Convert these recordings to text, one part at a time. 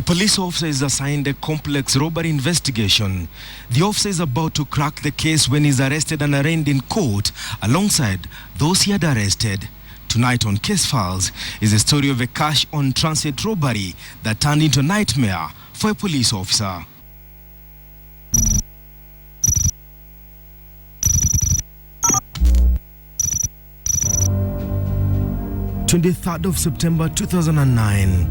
A police officer is assigned a complex robbery investigation. The officer is about to crack the case when he is arrested and arraigned in court alongside those he had arrested. Tonight on Casefiles is the story of a cash-on-transit robbery that turned into a nightmare for a police officer. 23rd of September 2009,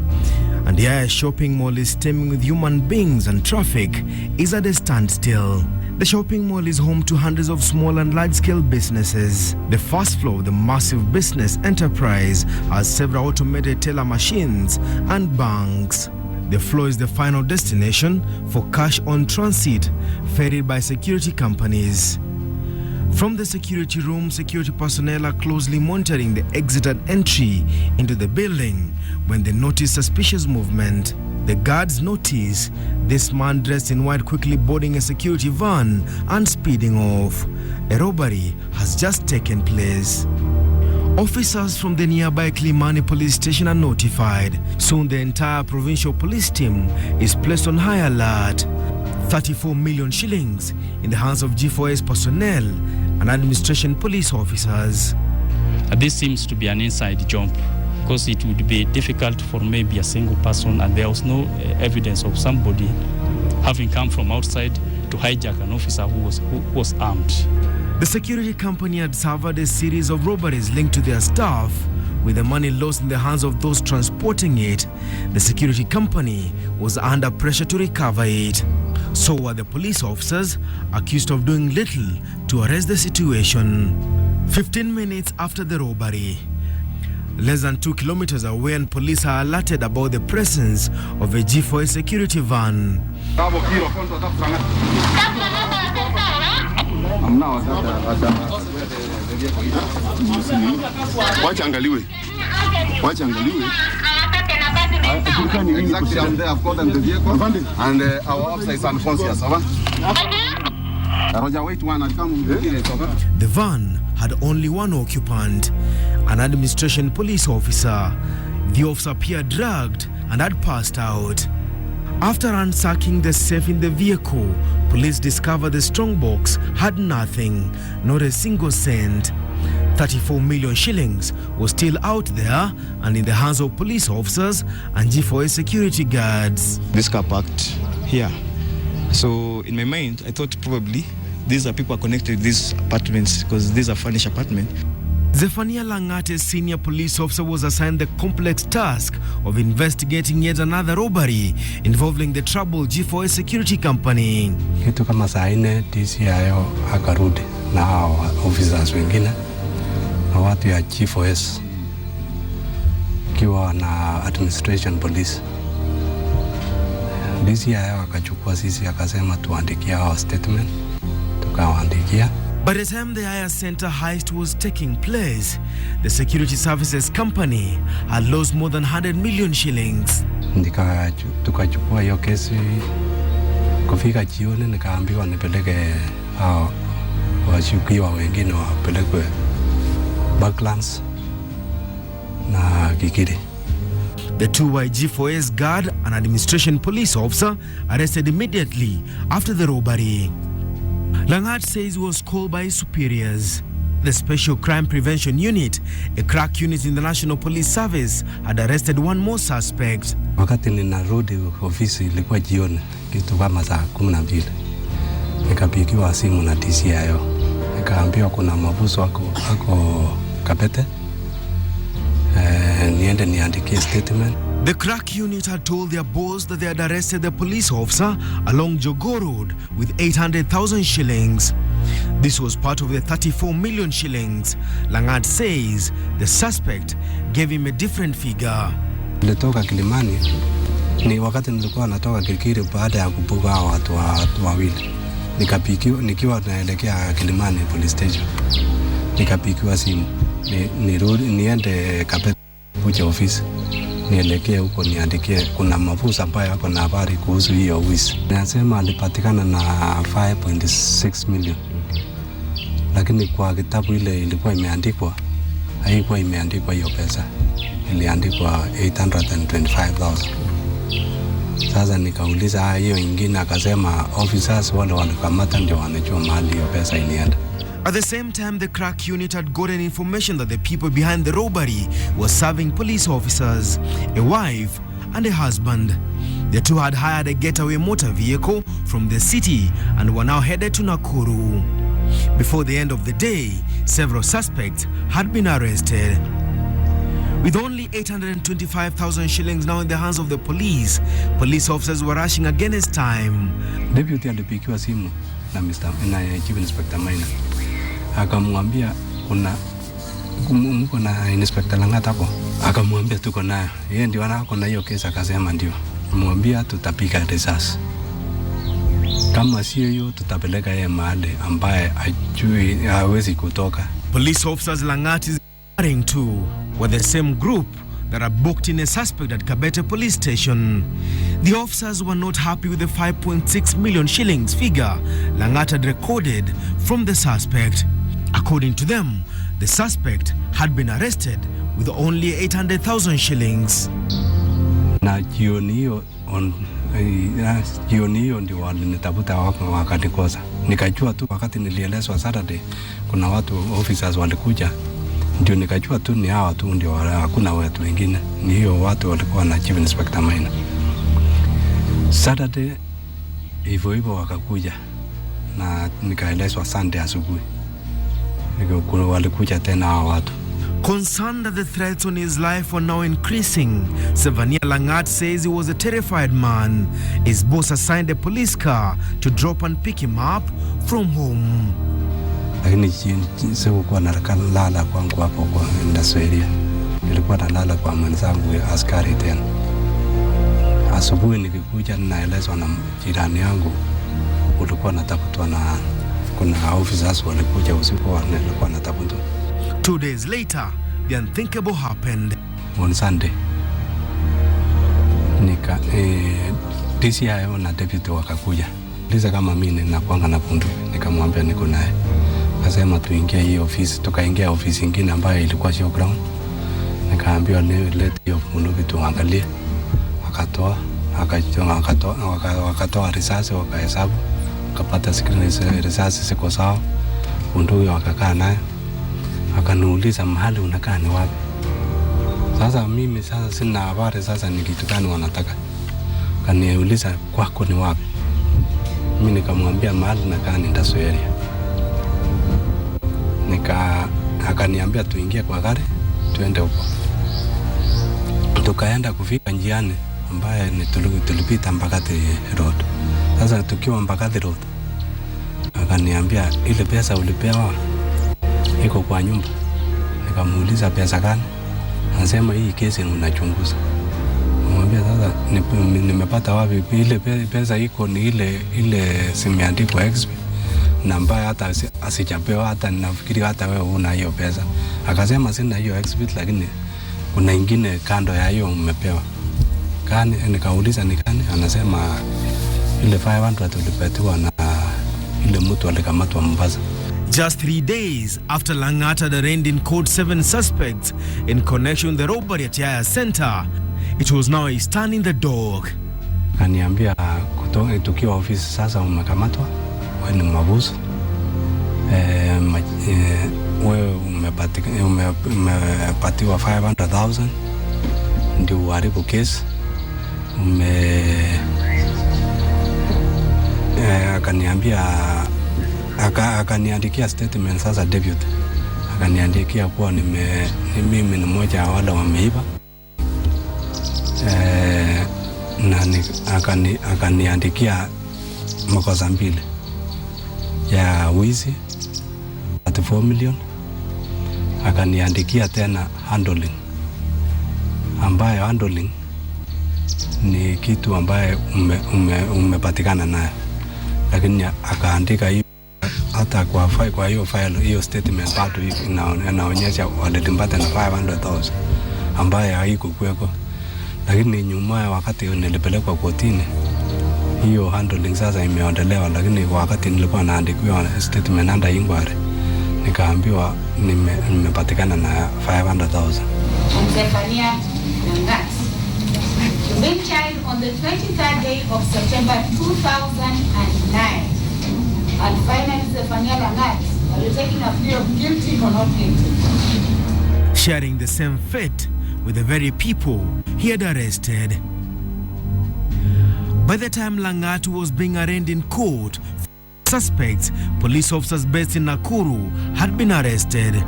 and the Yaya shopping mall is teeming with human beings and traffic is at a standstill. The shopping mall is home to hundreds of small and large-scale businesses. The first floor of the massive business enterprise has several automated teller machines and banks. The floor is the final destination for cash on transit, ferried by security companies. From the security room, security personnel are closely monitoring the exit and entry into the building when they notice suspicious movement. The guards notice this man dressed in white quickly boarding a security van and speeding off. A robbery has just taken place. Officers from the nearby Kilimani police station are notified. Soon the entire provincial police team is placed on high alert. 34 million shillings in the hands of G4S personnel and administration police officers. This seems to be an inside job because it would be difficult for maybe a single person, and there was no evidence of somebody having come from outside to hijack an officer who was armed. The security company had suffered a series of robberies linked to their staff. With the money lost in the hands of those transporting it, the security company was under pressure to recover it. So were the police officers, accused of doing little to arrest the situation. 15 minutes after the robbery, less than 2 kilometers away, and police are alerted about the presence of a G4S security van. Exactly, I'm there. I've called them the vehicle, and our officer is unconscious. The van had only one occupant, an administration police officer. The officer appeared drugged and had passed out. After ransacking the safe in the vehicle, police discovered the strongbox had nothing, not a single cent. 34 million shillings was still out there and in the hands of police officers and G4S security guards. This car parked here. So in my mind, I thought probably these are people connected to these apartments because these are furnished apartments. Zephania Langat, a senior police officer, was assigned the complex task of investigating yet another robbery involving the troubled G4S security company. Kitu kama saa 4 DCIO akarudi na officers wengine na watu ya G4S kiwa na administration police. DCIO akachukua sisi akasema tuandikie our statement, tukawaandikia. By the time the Yaya Centre heist was taking place, the security services company had lost more than 100 million shillings. Tukachukua hiyo kesi, kufika jioni nikaambiwa nipeleke washukiwa wengine wapelekwe Backlands na Gigiri. The two G4S guard and administration police officer arrested immediately after the robbery. Langat says he was called by his superiors. The Special Crime Prevention Unit, a crack unit in the National Police Service, had arrested one more suspect. Wakati ninarudi ofisi ilikuwa jioni, kitu kama saa 12. Nikapigiwa simu na DCIO. Nikaambiwa kuna mabusu ako Kabete. Niende niandikie statement. The crack unit had told their boss that they had arrested the police officer along Jogo Road with 800,000 shillings. This was part of the 34 million shillings. Langat says the suspect gave him a different figure. Nilitoka Kilimani, ni wakati nilikuwa natoka Kirikiri baada ya kubuga watu wawili. Nikapigiwa nikiwa naelekea Kilimani police station. Nikapigiwa simu. Nirudi niende Kabete kuja ofisi. Nielekee huko niandikie kuna mafusa ambayo yako na habari kuhusu hiyo wizi. Nasema alipatikana na 5.6 million. Lakini kwa kitabu ile ilikuwa imeandikwa, haikuwa imeandikwa hiyo pesa. Iliandikwa 825,000. Sasa nikauliza hiyo ingine, akasema officers wale walikamata ndio wanajua mahali hiyo pesa ilienda. At the same time, the crack unit had gotten information that the people behind the robbery were serving police officers, a wife and a husband. The two had hired a getaway motor vehicle from the city and were now headed to Nakuru. Before the end of the day, several suspects had been arrested. With only 825,000 shillings now in the hands of the police, police officers were rushing against time. Deputy alipigiwa simu na Chief Inspector Maina. Akamwambia mko na Inspector Langat hapo? Akamwambia tuko nayo. Yeye ndio anako na hiyo kesi, akasema ndio. Mwambia tutapiga risasi. Kama sio hiyo tutapeleka yeye mahali ambaye ajui hawezi kutoka. Police officers Langat is referring to were the same group that are booked in a suspect at Kabete police station. The officers were not happy with the 5.6 million shillings figure Langat had recorded from the suspect. According to them, the suspect had been arrested with only 800,000 shillings. Na jioni hiyo ndio walinitafuta wakanikosa. Nikajua tu wakati nilielezwa Saturday kuna watu officers walikuja, ndio nikajua tu ni hawa tu ndio, hakuna watu wengine. Ni hiyo watu walikuwa na Chief Inspector Maina. Saturday hivyo wakakuja na nikaelezwa Sunday asubuhi. Walikuja tena hawa watu. Concerned that the threats on his life were now increasing, Zephania Langat says he was a terrified man. His boss assigned a police car to drop and pick him up from home. Lakini sikuwa nalala kwangu hapo kwa industry. Nilikuwa nalala kwa mwenzangu askari tena. Asubuhi nikikuja ninaelezwa na jirani yangu ulikuwa natafutwa na kuna officers walikuja usiku walikuwa natafutwa. 2 days later, the unthinkable happened. On Sunday, DCI na deputy wakakuja. Liza kama mimi ninakuanga na bunduki, nikamwambia niko naye. Akasema tuingie hiyo ofisi, tukaingia ofisi nyingine ambayo ilikuwa showground. Nikaambiwa let hiyo bunduki tuangalie. Wakatoa risasi, wakahesabu, wakapata risasi ziko sawa. Bunduki wakakaa naye. Akaniuliza mahali unakaa ni wapi? Sasa mimi sina habari sasa ni kitu gani wanataka. Akaniuliza kwako ni wapi? Mimi nikamwambia mahali nakaa ni Ndasweri. Akaniambia tuingie kwa gari tuende huko. Tukaenda kufika njiani ambaye ni tulipita Mbagathi Road. Sasa tukiwa Mbagathi Road akaniambia ile pesa ulipewa iko kwa nyumba. Nikamuuliza pesa gani? Anasema hii kesi unachunguza. Nimwambia sasa nimepata wapi ile pesa iko ni ile simeandikwa XP na ambaye hata asichapewa, hata ninafikiri hata wewe una hiyo pesa. Akasema sina hiyo XP lakini kuna ingine kando ya hiyo umepewa. Kani nikauliza ni gani? Anasema ile 500 ulipatiwa na ile mtu alikamatwa Mombasa. Just 3 days after Langat had arraigned in court 7 suspects in connection with the robbery at Yaya Centre, it was now a stand in the dock. Kaniambia tukiwa ofisi sasa umekamatwa, wewe ni mabusu. Wewe umepatiwa 500,000 ndio uharibu kesi. Akaniandikia statement sasa deputy. Akaniandikia kuwa mimi ni mmoja wa wale wameiba. Na akaniandikia makosa mbili ya wizi 34 million. Akaniandikia tena handling, ambayo handling ni kitu ambaye umepatikana nayo, lakini akaandika hiyo hata kwa hiyo file, hiyo statement bado inaonyesha walilimbata na 500,000 ambaye haiko kweko. Lakini nyuma wakati nilipelekwa kotini hiyo handling sasa imeondolewa, lakini wakati nilikuwa naandikiwa statement under inquiry nikaambiwa nimepatikana na 500,000. Zephania Langat. being tried on the 23rd day of September 2009. And finally, Zephania Langat, are you taking a plea of guilty or not guilty? Sharing the same fate with the very people he had arrested. By the time Langat was being arraigned in court, suspects, police officers based in Nakuru, had been arrested.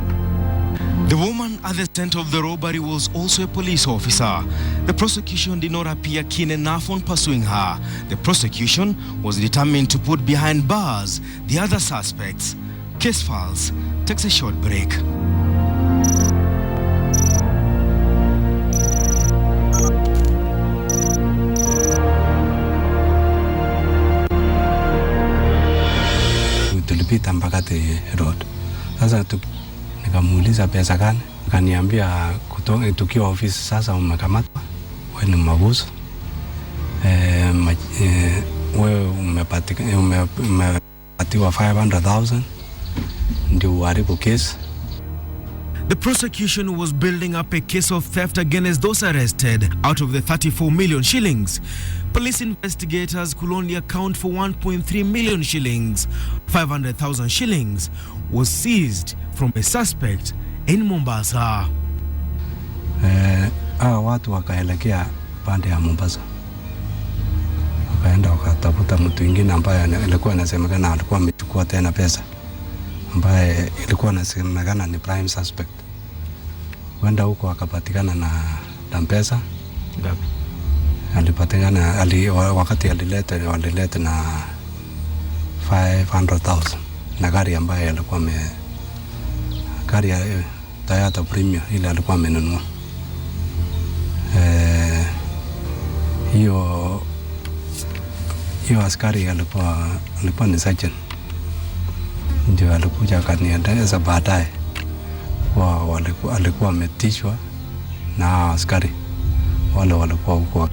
The woman at the center of the robbery was also a police officer. The prosecution did not appear keen enough on pursuing her. The prosecution was determined to put behind bars the other suspects. Casefiles takes a short break. Tulipita Mbagati Road. Sasa nikamuuliza pesa gani? Akaniambia tukiwa ofisi sasa umekamatwa. Wewe ni mabusu. Wewe umepatiwa 500,000 ndio uharibu kesi. The prosecution was building up a case of theft against those arrested. Out of the 34 million shillings, police investigators could only account for 1.3 million shillings. 500,000 shillings was seized from a suspect in Mombasa. Watu wakaelekea pande ya Mombasa. Wakaenda wakatafuta mtu mwingine ambaye alikuwa anasemekana alikuwa amechukua tena pesa, ambaye ilikuwa inasemekana ni prime suspect. Wenda huko akapatikana na pesa. Ngapi? Alipatikana wakati walileta na 500,000 na gari ambaye alikuwa gari ya Toyota Premium ile alikuwa amenunua. Hiyo askari alikuwa ni sergeant. Ndio alikuja akanieleza baadaye alikuwa ametishwa na askari wale walikuwa huko.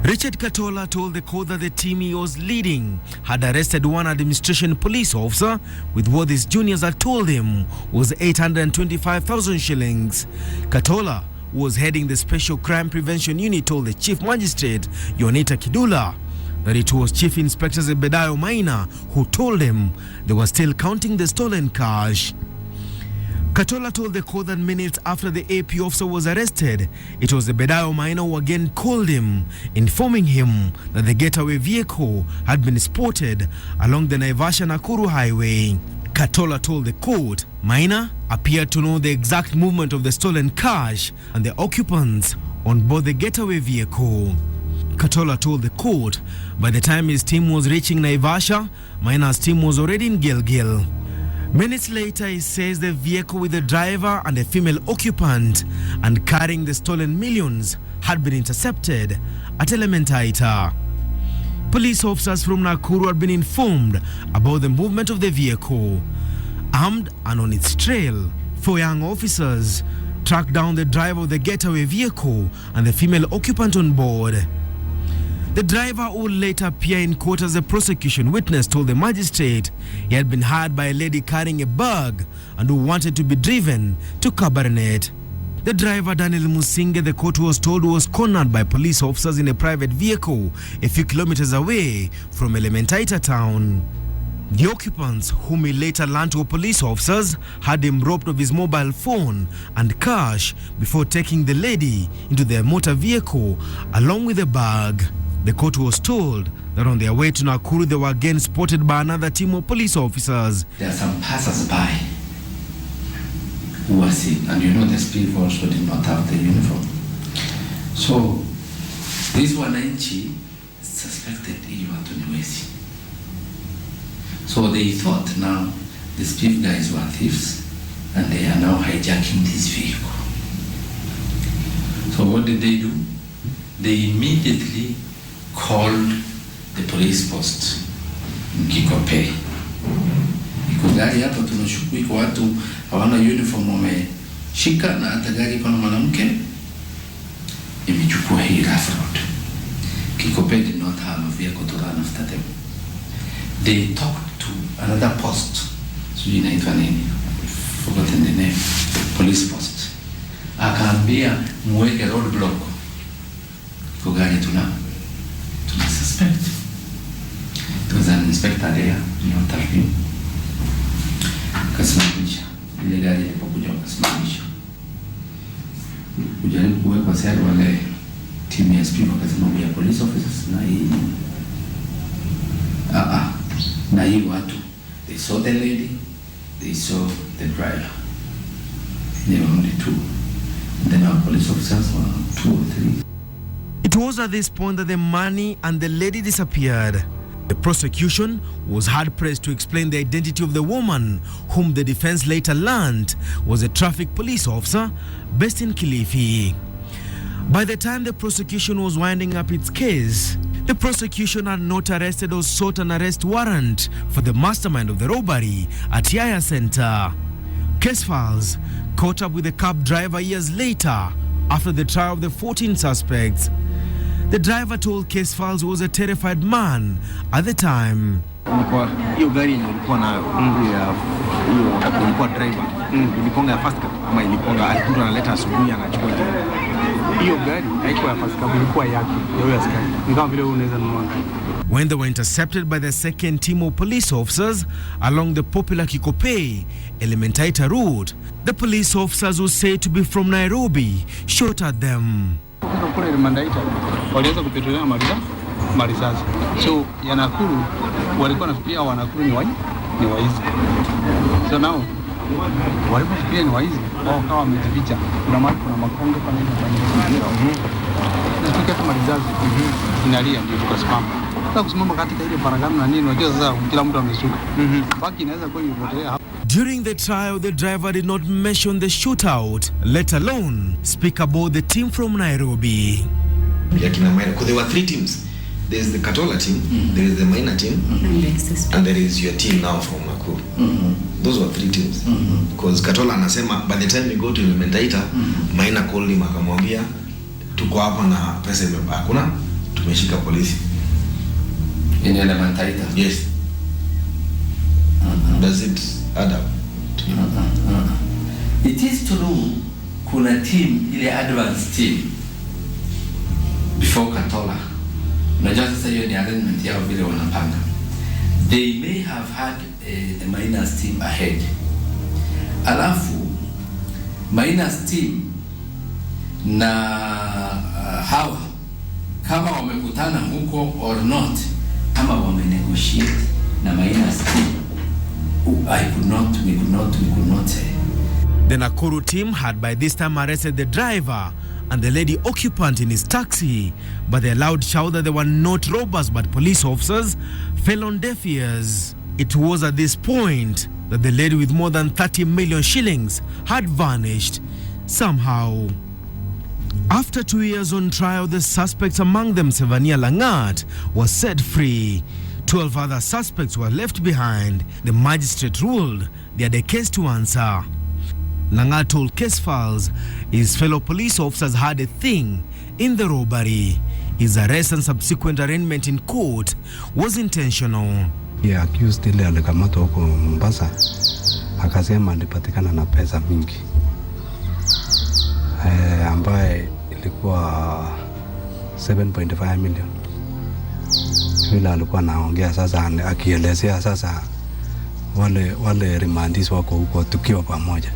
Richard Katola told the court that the team he was leading had arrested one administration police officer with what his juniors had told him was 825,000 shillings. Katola, who was heading the Special Crime Prevention Unit, told the Chief Magistrate, Yonita Kidula, that it was Chief Inspector Zebedayo Maina who told him they were still counting the stolen cash. Katola told the court that minutes after the AP officer was arrested, it was Zebedayo Maina who again called him, informing him that the getaway vehicle had been spotted along the Naivasha-Nakuru highway. Katola told the court Maina appeared to know the exact movement of the stolen cash and the occupants on board the getaway vehicle. Katola told the court by the time his team was reaching Naivasha, Maina's team was already in Gilgil. Minutes later, he says the vehicle with the driver and a female occupant and carrying the stolen millions had been intercepted at ELEMENTAITA. Police officers from Nakuru had been informed about the movement of the vehicle. Armed and on its trail, 4 young officers tracked down the driver of the getaway vehicle and the female occupant on board. The driver, who would later appear in court as a prosecution witness, told the magistrate he had been hired by a lady carrying a bag and who wanted to be driven to Kabarnet. The driver, Daniel Musinge, the court was told was cornered by police officers in a private vehicle a few kilometers away from ELEMENTAITA town. The occupants, whom he later learned were police officers, had him robbed of his mobile phone and cash before taking the lady into their motor vehicle along with the bag. The court was told that on their way to Nakuru, they were again spotted by another team of police officers. There are some passers-by who were seen, and you know these people also did not have the uniform. So this wananchi suspected you were Tuniwesi. So they thought now these people guys were thieves and they are now hijacking this vehicle. So what did they do? They immediately called the police post Mkikope. Iko gari hapa tunashuku iko watu hawana uniform wameshika na hata gari iko na mwanamke imechukua hii rough road. Kikope did not have a vehicle to run after them. They talked to another post. So inaitwa nini? Forgotten the name. Police post. Akaambia muweke roadblock gari tuna suspect. There was an inspector there, interview. Kasimamisha ile gari ilipokuja kasimamisha. Kujaribu kuweka sare wale team ya SP wakasema we are police officers na hii watu. They saw the lady, they saw the driver. There were only two. And then our police officers were 2 or 3. It was at this point that the money and the lady disappeared. The prosecution was hard-pressed to explain the identity of the woman, whom the defense later learned was a traffic police officer based in Kilifi. By the time the prosecution was winding up its case, the prosecution had not arrested or sought an arrest warrant for the mastermind of the robbery at Yaya Centre. Casefiles caught up with the cab driver years later after the trial of the 14 suspects. The driver told Casefiles he was a terrified man at the time. Hiyo gari ilikuwa nayo ilikuwa driver iliponga ya fast car ama iliponga alikuwa analeta asubuhi anachukua hiyo gari haikuwa ya fast car ilikuwa yake ya askari ni kama vile unaweza nunua. When they were intercepted by the second team of police officers along the popular Kikopey, ELEMENTAITA route, the police officers who said to be from Nairobi shot at them. Kule ELEMENTAITA walianza kupetolea marisasi. So ya Nakuru walikuwa nafikiria wa Nakuru ni waizi. So now walipofikiria ni waizi wao kama wamejificha. Kuna mahali kuna makongo pale na kama marisasi inalia ndio tukasimama. Sasa kusimama katika ile paragano na nini unajua sasa kila mtu ameshuka. Baki inaweza kwa ipotelea hapo. During the trial, the driver did not mention the shootout, let alone speak about the team from Nairobi. Because there were 3 teams. There's the Katola team, there is the minor team, and there is your team now from Nakuru. Those were 3 teams. Because Katola anasema, by the time we go to ELEMENTAITA, minor called him akamwambia, tuko hapa na pesa imebaki. Hakuna, tumeshika polisi. In ELEMENTAITA? Yes. Does it add up? It is true, kuna team, ile advanced team, before Katola. Unajua sasa hiyo ni arrangement yao vile wanapanga. They may have had a minors team ahead. Alafu, minors team na hawa, kama wamekutana huko or not, kama wamenegotiate na minors team, we could not say. The Nakuru team had by this time arrested the driver and the lady occupant in his taxi, but the loud shout that they were not robbers but police officers fell on deaf ears. It was at this point that the lady with more than 30 million shillings had vanished somehow. After 2 years on trial, the suspects, among them Zephania Langat, was set free. 12 other suspects were left behind. The magistrate ruled they had a case to answer. Langat told Casefiles his fellow police officers had a thing in the robbery. His arrest and subsequent arraignment in court was intentional. He accused ile alikamatwa huko Mombasa, akasema alipatikana na pesa mingi ambaye ilikuwa 7.5 million. Vile alikuwa anaongea sasa, akielezea sasa wale remandis wako huko tukiwa pamoja,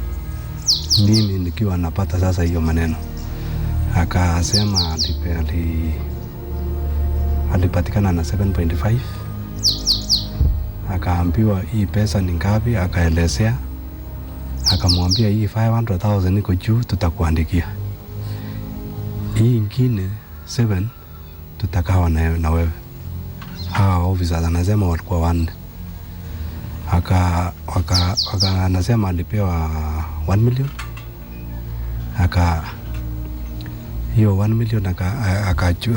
mimi nikiwa napata sasa hiyo maneno. Akasema alipatikana na 7.5. Akaambiwa hii pesa ni ngapi, akaelezea. Akamwambia hii 500,000 iko juu, tutakuandikia. Hii ingine 7 tutakawa na wewe. Hawa officers anasema walikuwa 1. Anasema alipewa 1 million. Hiyo 1 million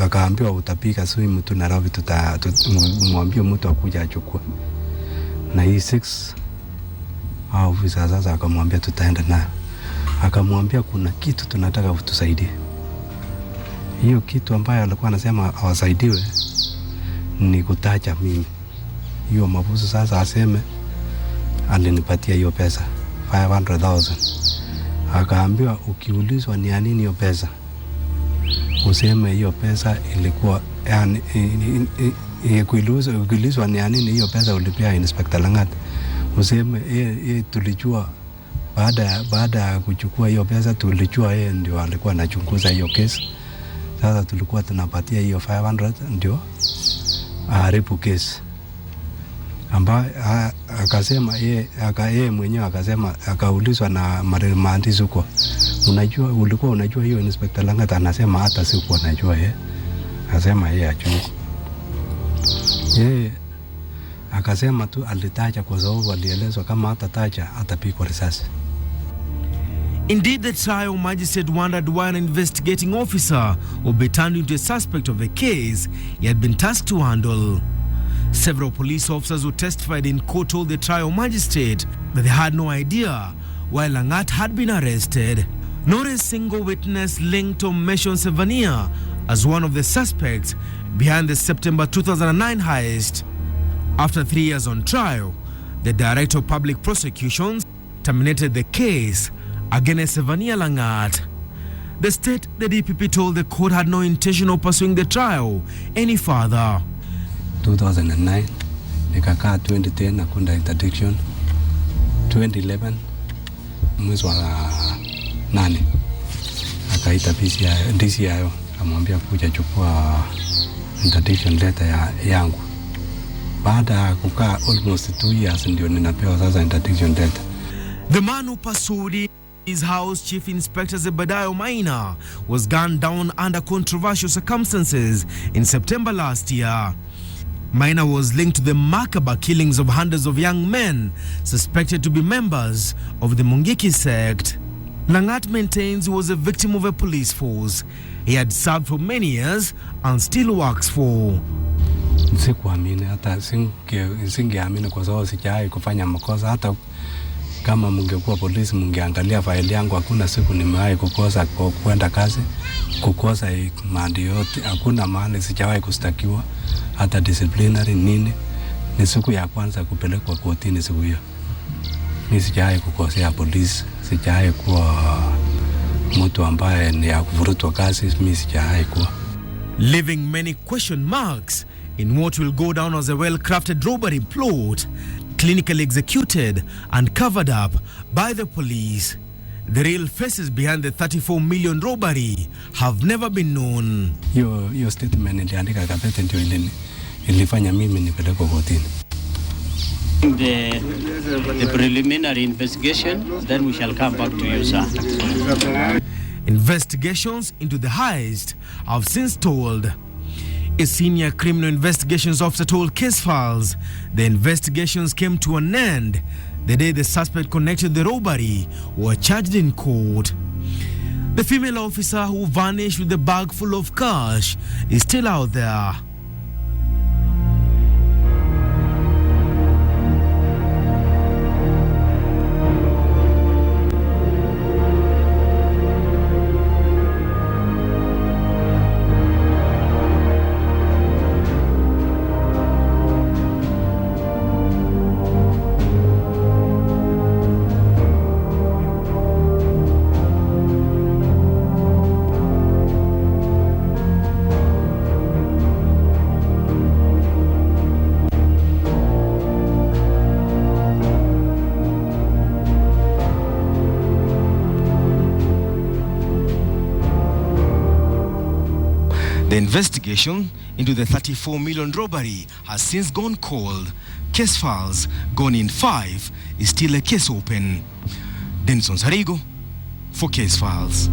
akaambiwa utapiga simu tu Nairobi, mwambie mtu akuja achukue. Na hii 6 officers sasa akamwambia tutaenda nayo. Akamwambia kuna kitu tunataka utusaidie. Hiyo kitu ambayo alikuwa anasema awasaidiwe ni kutaja mimi. Hiyo mabusu sasa aseme alinipatia hiyo pesa 500,000. Akaambiwa ukiulizwa ni nini hiyo pesa, useme hiyo pesa ilikuwa yani kuulizwa ni nini hiyo pesa ulipia Inspector Langat, useme tulijua baada ya kuchukua hiyo pesa tulijua yeye ndio alikuwa anachunguza hiyo kesi. Sasa tulikuwa tunapatia hiyo 500 ndio aharibu kesi, ambaye akasema yeye mwenyewe akasema, akaulizwa na maandishi huko, ulikuwa unajua hiyo Inspector Langat? Anasema hata sikuwa najua yeye, akasema yeye ajui. Yeye akasema tu alitaja kwa sababu alielezwa kama hatataja atapigwa risasi. Indeed, the trial magistrate wondered why an investigating officer would be turned into a suspect of a case he had been tasked to handle. Several police officers who testified in court told the trial magistrate that they had no idea why Langat had been arrested. Not a single witness linked or mentioned Zephania as one of the suspects behind the September 2009 heist. After 3 years on trial, the Director of Public Prosecutions terminated the case against Zephania Langat. The state, the DPP, told the court had no intention of pursuing the trial any further. 2009 nikakaa 2010 na kunda interdiction. 2011 mwezi wa 8 akaita DCIO amwambia kuja chukua interdiction letter yangu. Baada ya kukaa almost 2 years ndio ninapewa sasa interdiction letter. The man who pursued his house, Chief Inspector Zephania Langat, was gunned down under controversial circumstances in September last year. Maina was linked to the macabre killings of hundreds of young men suspected to be members of the Mungiki sect. Langat maintains he was a victim of a police force he had served for many years and still works for. Sikuamini, hata singeamini kwa sababu sijawahi kufanya makosa. Hata kama mungekuwa polisi mungeangalia faili yangu, hakuna siku nimewahi kukosa kwenda kazi, kukosa maandi yote, hakuna mahali sijawahi kustakiwa hata disciplinary nini. Ni siku ya kwanza kupelekwa kotini siku hiyo. Mimi sijawahi kukosea polisi, sijawahi kuwa mtu ambaye ni ya kuvurutwa kazi, mimi sijawahi kuwa. Leaving many question marks in what will go down as a well-crafted robbery plot, clinically executed and covered up by the police. The real faces behind the 34 million robbery have never been known. Your statement iliandika kabete ndio ilifanya mimi nipelekwe kotini. The preliminary investigation, then we shall come back to you, sir. Investigations into the heist have since told. A senior criminal investigations officer told Casefiles the investigations came to an end the day the suspect connected the robbery were charged in court. The female officer who vanished with a bag full of cash is still out there. The investigation into the 34 million robbery has since gone cold. Casefiles, gone in 5, is still a case open. Denison Sarigo for Casefiles.